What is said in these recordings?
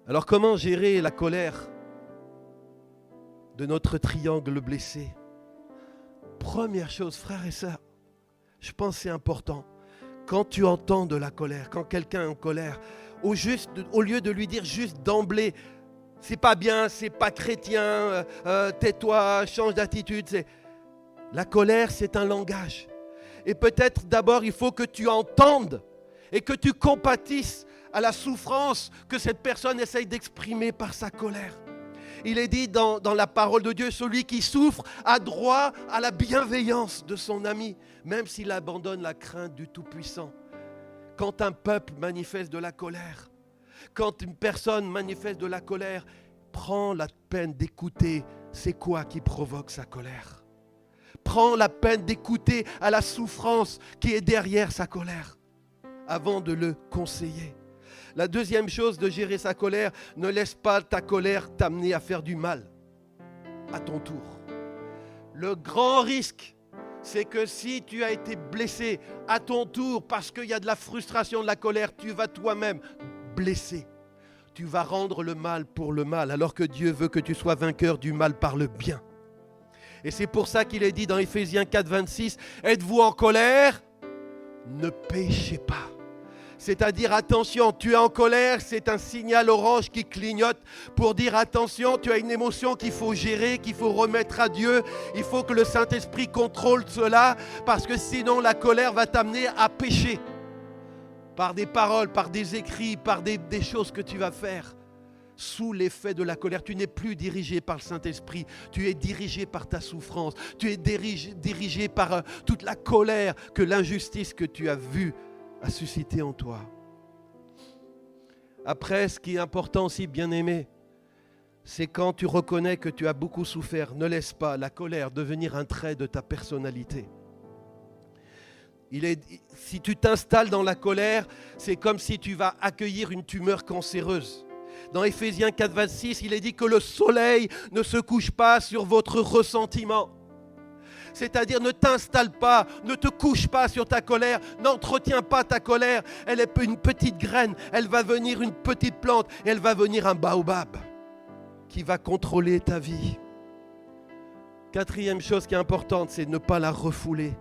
Alors comment gérer la colère de notre triangle blessé? Première chose, frères et sœurs, je pense que c'est important. Quand tu entends de la colère, quand quelqu'un est en colère, au lieu de lui dire juste d'emblée, c'est pas bien, c'est pas chrétien, tais-toi, change d'attitude. La colère, c'est un langage. Et peut-être d'abord, il faut que tu entendes et que tu compatisses à la souffrance que cette personne essaye d'exprimer par sa colère. Il est dit dans la parole de Dieu, celui qui souffre a droit à la bienveillance de son ami, même s'il abandonne la crainte du Tout-Puissant. Quand un peuple manifeste de la colère, quand une personne manifeste de la colère, prends la peine d'écouter c'est quoi qui provoque sa colère. Prends la peine d'écouter à la souffrance qui est derrière sa colère avant de le conseiller. La deuxième chose de gérer sa colère, ne laisse pas ta colère t'amener à faire du mal à ton tour. Le grand risque, c'est que si tu as été blessé à ton tour parce qu'il y a de la frustration, de la colère, tu vas toi-même blesser. Tu vas rendre le mal pour le mal, alors que Dieu veut que tu sois vainqueur du mal par le bien. Et c'est pour ça qu'il est dit dans Éphésiens 4, 26, « Êtes-vous en colère? Ne péchez pas. » C'est-à-dire, attention, tu es en colère, c'est un signal orange qui clignote pour dire, attention, tu as une émotion qu'il faut gérer, qu'il faut remettre à Dieu. Il faut que le Saint-Esprit contrôle cela, parce que sinon la colère va t'amener à pécher. Par des paroles, par des écrits, par des choses que tu vas faire. Sous l'effet de la colère, tu n'es plus dirigé par le Saint-Esprit, tu es dirigé par ta souffrance, tu es dirigé par toute la colère que l'injustice que tu as vue a suscité en toi. Après, ce qui est important aussi, bien-aimé, c'est quand tu reconnais que tu as beaucoup souffert, ne laisse pas la colère devenir un trait de ta personnalité. Si tu t'installes dans la colère, c'est comme si tu vas accueillir une tumeur cancéreuse. Dans Éphésiens 4, 26, il est dit que le soleil ne se couche pas sur votre ressentiment. C'est-à-dire, ne t'installe pas, ne te couche pas sur ta colère, n'entretiens pas ta colère. Elle est une petite graine, elle va venir une petite plante, et elle va venir un baobab qui va contrôler ta vie. Quatrième chose qui est importante, c'est ne pas la refouler.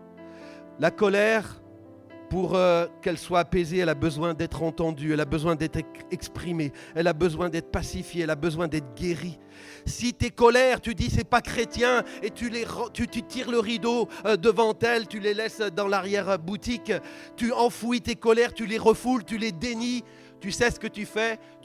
La colère, pour qu'elle soit apaisée, elle a besoin d'être entendue, elle a besoin d'être exprimée, elle a besoin d'être pacifiée, elle a besoin d'être guérie. Si tes colères, tu dis c'est pas chrétien et tu tires le rideau devant elles, tu les laisses dans l'arrière-boutique, tu enfouis tes colères, tu les refoules, tu les dénies, tu sais ce que tu fais,